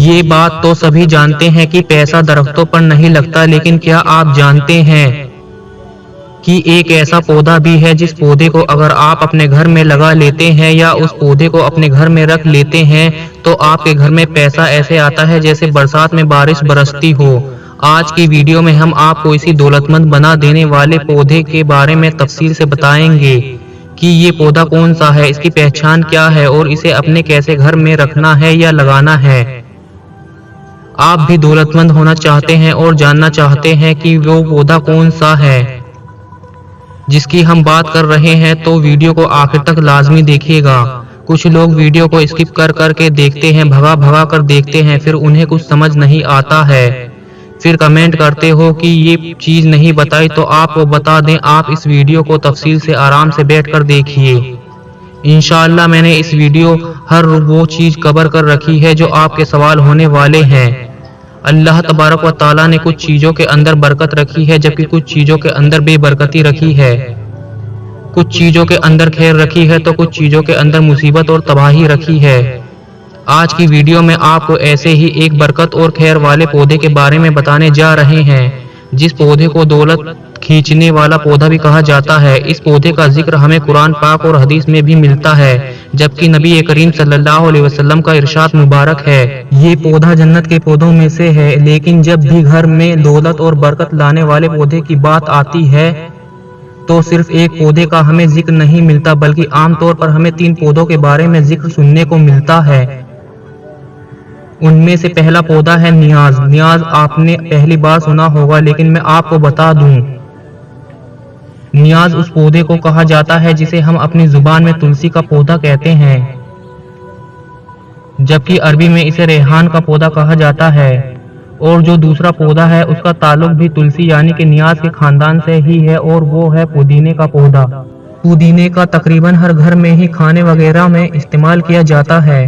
ये बात तो सभी जानते हैं कि पैसा दरख्तों पर नहीं लगता, लेकिन क्या आप जानते हैं कि एक ऐसा पौधा भी है जिस पौधे को अगर आप अपने घर में लगा लेते हैं या उस पौधे को अपने घर में रख लेते हैं तो आपके घर में पैसा ऐसे आता है जैसे बरसात में बारिश बरसती हो। आज की वीडियो में हम आपको इसी दौलतमंद बना देने वाले पौधे के बारे में तफसील से बताएंगे कि ये पौधा कौन सा है, इसकी पहचान क्या है और इसे अपने कैसे घर में रखना है या लगाना है। आप भी दौलतमंद होना चाहते हैं और जानना चाहते हैं कि वो पौधा कौन सा है जिसकी हम बात कर रहे हैं, तो वीडियो को आखिर तक लाजमी देखिएगा। कुछ लोग वीडियो को स्किप कर करके देखते हैं, भगा भगा कर देखते हैं, फिर उन्हें कुछ समझ नहीं आता है, फिर कमेंट करते हो कि ये चीज़ नहीं बताई। तो आपको बता दें, आप इस वीडियो को तफसील से आराम से बैठकर देखिए। इंशाअल्लाह मैंने इस वीडियो हर वो चीज़ कवर कर रखी है जो आपके सवाल होने वाले हैं। अल्लाह तबारक व ताला ने कुछ चीज़ों के अंदर बरकत रखी है जबकि कुछ चीज़ों के अंदर बेबरकती रखी है। कुछ चीज़ों के अंदर खैर रखी है तो कुछ चीज़ों के अंदर मुसीबत और तबाही रखी है। आज की वीडियो में आपको ऐसे ही एक बरकत और खैर वाले पौधे के बारे में बताने जा रहे हैं जिस पौधे को दौलत खींचने वाला पौधा भी कहा जाता है। इस पौधे का जिक्र हमें कुरान पाक और हदीस में भी मिलता है, जबकि नबी करीम सल्लल्लाहु अलैहि वसल्लम का इरशाद मुबारक है, ये पौधा जन्नत के पौधों में से है। लेकिन जब भी घर में दौलत और बरकत लाने वाले पौधे की बात आती है तो सिर्फ एक पौधे का हमें जिक्र नहीं मिलता, बल्कि आमतौर पर हमें 3 पौधों के बारे में जिक्र सुनने को मिलता है। उनमें से पहला पौधा है नियाज। नियाज आपने पहली बार सुना होगा, लेकिन मैं आपको बता दूं, नियाज उस पौधे को कहा जाता है जिसे हम अपनी जुबान में तुलसी का पौधा कहते हैं, जबकि अरबी में इसे रेहान का पौधा कहा जाता है। और जो दूसरा पौधा है उसका ताल्लुक भी तुलसी यानी कि नियाज के खानदान से ही है, और वो है पुदीने का पौधा। पुदीने का तकरीबन हर घर में ही खाने वगैरह में इस्तेमाल किया जाता है।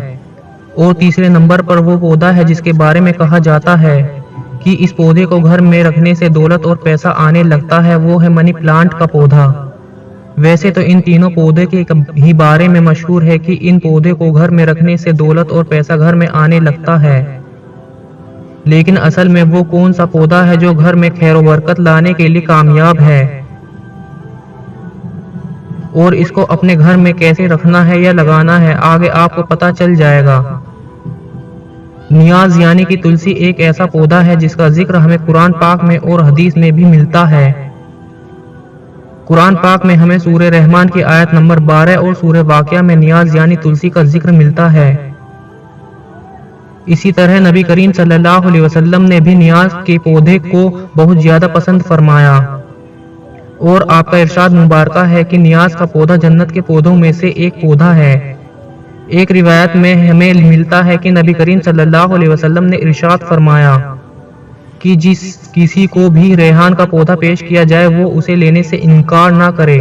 और तीसरे नंबर पर वो पौधा है जिसके बारे में कहा जाता है कि इस पौधे को घर में रखने से दौलत और पैसा आने लगता है, वो है मनी प्लांट का पौधा। वैसे तो इन तीनों पौधे के ही बारे में मशहूर है कि इन पौधे को घर में रखने से दौलत और पैसा घर में आने लगता है, लेकिन असल में वो कौन सा पौधा है जो घर में खैर बरकत लाने के लिए कामयाब है और इसको अपने घर में कैसे रखना है या लगाना है, आगे आपको पता चल जाएगा। नियाज यानी कि तुलसी एक ऐसा पौधा है जिसका जिक्र हमें कुरान पाक में और हदीस में भी मिलता है। कुरान पाक में हमें सूरह रहमान की आयत नंबर 12 और सूरह वाक़िया में नियाज यानी तुलसी का जिक्र मिलता है। इसी तरह नबी करीम सल्लल्लाहु अलैहि वसल्लम ने भी नियाज के पौधे को बहुत ज्यादा पसंद फरमाया और आपका इरशाद मुबारका है कि नियाज का पौधा जन्नत के पौधों में से एक पौधा है। एक रिवायत में हमें मिलता है कि नबी करीम सल्लल्लाहु अलैहि वसल्लम ने इरशाद फरमाया कि जिस किसी को भी रेहान का पौधा पेश किया जाए वो उसे लेने से इनकार ना करे,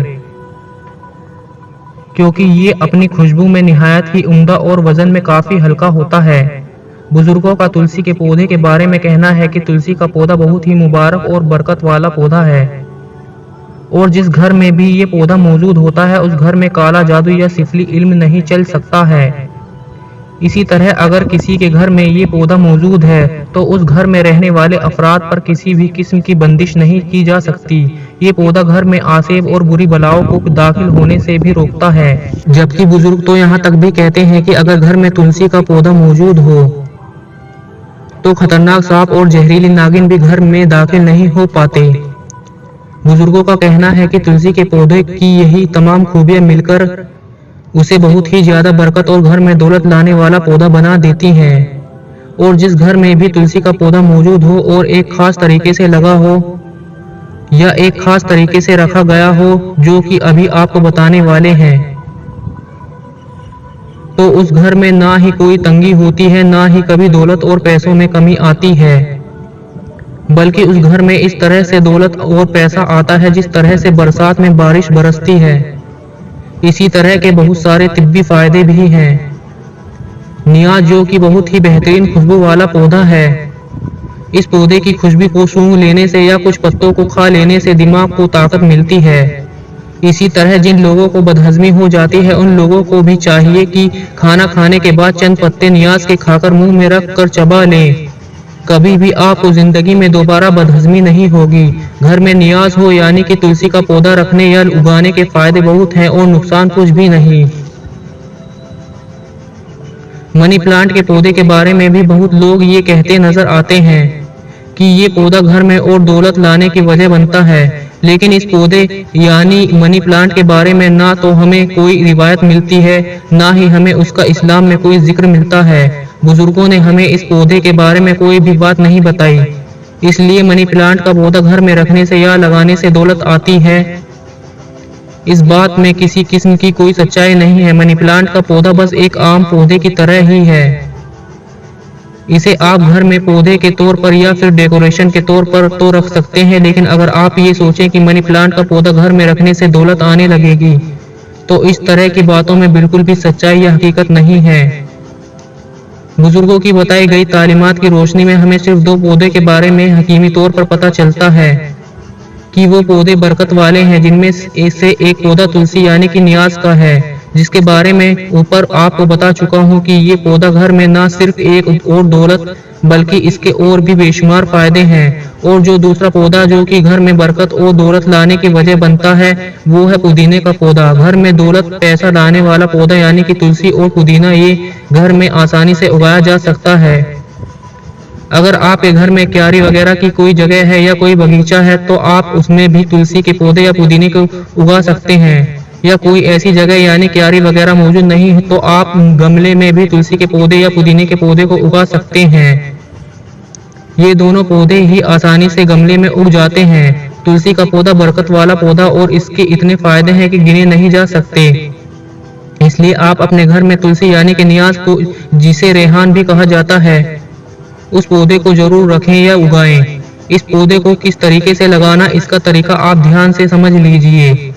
क्योंकि ये अपनी खुशबू में निहायत ही उम्दा और वजन में काफी हल्का होता है। बुजुर्गों का तुलसी के पौधे के बारे में कहना है कि तुलसी का पौधा बहुत ही मुबारक और बरकत वाला पौधा है और जिस घर में भी ये पौधा मौजूद होता है उस घर में काला जादू या सिफली इल्म नहीं चल सकता है। इसी तरह अगर किसी के घर में ये पौधा मौजूद है तो उस घर में रहने वाले अफराद पर किसी भी किस्म की बंदिश नहीं की जा सकती। ये पौधा घर में आसेब और बुरी बलाओं को दाखिल होने से भी रोकता है। जबकि बुजुर्ग तो यहाँ तक भी कहते हैं कि अगर घर में तुलसी का पौधा मौजूद हो तो खतरनाक सांप और जहरीली नागिन भी घर में दाखिल नहीं हो पाते। बुजुर्गों का कहना है कि तुलसी के पौधे की यही तमाम खूबियां मिलकर उसे बहुत ही ज्यादा बरकत और घर में दौलत लाने वाला पौधा बना देती हैं। और जिस घर में भी तुलसी का पौधा मौजूद हो और एक खास तरीके से लगा हो या एक खास तरीके से रखा गया हो, जो कि अभी आपको बताने वाले हैं, तो उस घर में ना ही कोई तंगी होती है, ना ही कभी दौलत और पैसों में कमी आती है, बल्कि उस घर में इस तरह से दौलत और पैसा आता है जिस तरह से बरसात में बारिश बरसती है। इसी तरह के बहुत सारे तिब्बी फायदे भी हैं। नियाज जो कि बहुत ही बेहतरीन खुशबू वाला पौधा है, इस पौधे की खुशबू को सूंघ लेने से या कुछ पत्तों को खा लेने से दिमाग को ताकत मिलती है इसी तरह जिन लोगों को बदहजमी हो जाती है उन लोगों को भी चाहिए कि खाना खाने के बाद चंद पत्ते नियाज के खाकर मुंह में रख कर चबा लें। कभी भी आपको जिंदगी में दोबारा बदहजमी नहीं होगी। घर में नियाज हो यानी कि तुलसी का पौधा रखने या उगाने के फायदे बहुत हैं और नुकसान कुछ भी नहीं। मनी प्लांट के पौधे के बारे में भी बहुत लोग ये कहते नजर आते हैं कि ये पौधा घर में और दौलत लाने की वजह बनता है, लेकिन इस पौधे यानी मनी प्लांट के बारे में ना तो हमें कोई रिवायत मिलती है, ना ही हमें उसका इस्लाम में कोई जिक्र मिलता है। बुजुर्गों ने हमें इस पौधे के बारे में कोई भी बात नहीं बताई। इसलिए मनी प्लांट का पौधा घर में रखने से या लगाने से दौलत आती है, इस बात में किसी किस्म की कोई सच्चाई नहीं है। मनी प्लांट का पौधा बस एक आम पौधे की तरह ही है। इसे आप घर में पौधे के तौर पर या फिर डेकोरेशन के तौर पर तो रख सकते हैं, लेकिन अगर आप ये सोचें कि मनी प्लांट का पौधा घर में रखने से दौलत आने लगेगी, तो इस तरह की बातों में बिल्कुल भी सच्चाई या हकीकत नहीं है। बुजुर्गों की बताई गई तालीमात की रोशनी में हमें सिर्फ 2 पौधे के बारे में हकीमी तौर पर पता चलता है कि वो पौधे बरकत वाले हैं, जिनमें से एक पौधा तुलसी यानी कि नियाज का है, जिसके बारे में ऊपर आपको बता चुका हूँ कि ये पौधा घर में ना सिर्फ एक और दौलत बल्कि इसके और भी बेशुमार फायदे हैं। और जो दूसरा पौधा जो कि घर में बरकत और दौलत लाने की वजह बनता है वो है पुदीने का पौधा। घर में दौलत पैसा लाने वाला पौधा यानी कि तुलसी और पुदीना ये घर में आसानी से उगाया जा सकता है। अगर आपके घर में क्यारी वगैरह की कोई जगह है या कोई बगीचा है तो आप उसमें भी तुलसी के पौधे या पुदीने को उगा सकते हैं। या कोई ऐसी जगह यानी क्यारी वगैरह मौजूद नहीं है तो आप गमले में भी तुलसी के पौधे या पुदीने के पौधे को उगा सकते हैं। ये दोनों पौधे ही आसानी से गमले में उग जाते हैं। तुलसी का पौधा बरकत वाला पौधा और इसके इतने फायदे हैं कि गिने नहीं जा सकते। इसलिए आप अपने घर में तुलसी यानी कि नियाज को, जिसे रेहान भी कहा जाता है, उस पौधे को जरूर रखें या उगाएं। इस पौधे को किस तरीके से लगाना, इसका तरीका आप ध्यान से समझ लीजिए।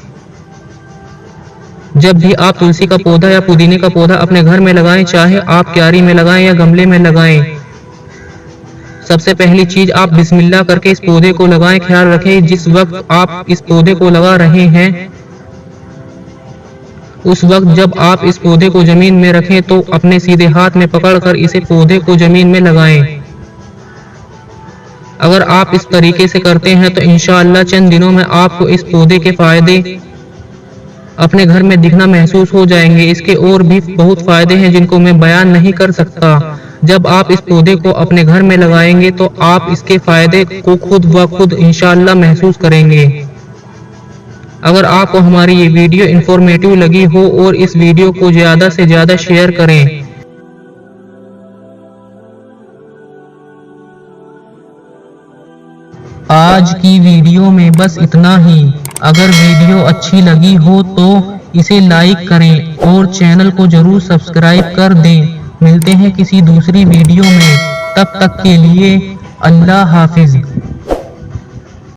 जब भी आप तुलसी का पौधा या पुदीने का पौधा अपने घर में लगाएं, चाहे आप क्यारी में लगाएं या गमले में लगाएं, सबसे पहली चीज आप बिस्मिल्लाह करके इस पौधे को लगाएं। ख्याल रखें जिस वक्त आप इस पौधे को लगा रहे हैं उस वक्त जब आप इस पौधे को जमीन में रखें तो अपने सीधे हाथ में पकड़कर इसे पौधे को जमीन में लगाएं। अगर आप इस तरीके से करते हैं तो इंशाअल्लाह चंद दिनों में आपको इस पौधे के फायदे अपने घर में दिखना महसूस हो जाएंगे। इसके और भी बहुत फायदे हैं जिनको मैं बयान नहीं कर सकता। जब आप इस पौधे को अपने घर में लगाएंगे तो आप इसके फायदे को खुद ब खुद इंशाअल्लाह महसूस करेंगे। अगर आपको हमारी ये वीडियो इंफॉर्मेटिव लगी हो और इस वीडियो को ज्यादा से ज्यादा शेयर करें। आज की वीडियो में बस इतना ही। अगर वीडियो अच्छी लगी हो तो इसे लाइक करें और चैनल को जरूर सब्सक्राइब कर दें। मिलते हैं किसी दूसरी वीडियो में, तब तक के लिए अल्लाह हाफिज।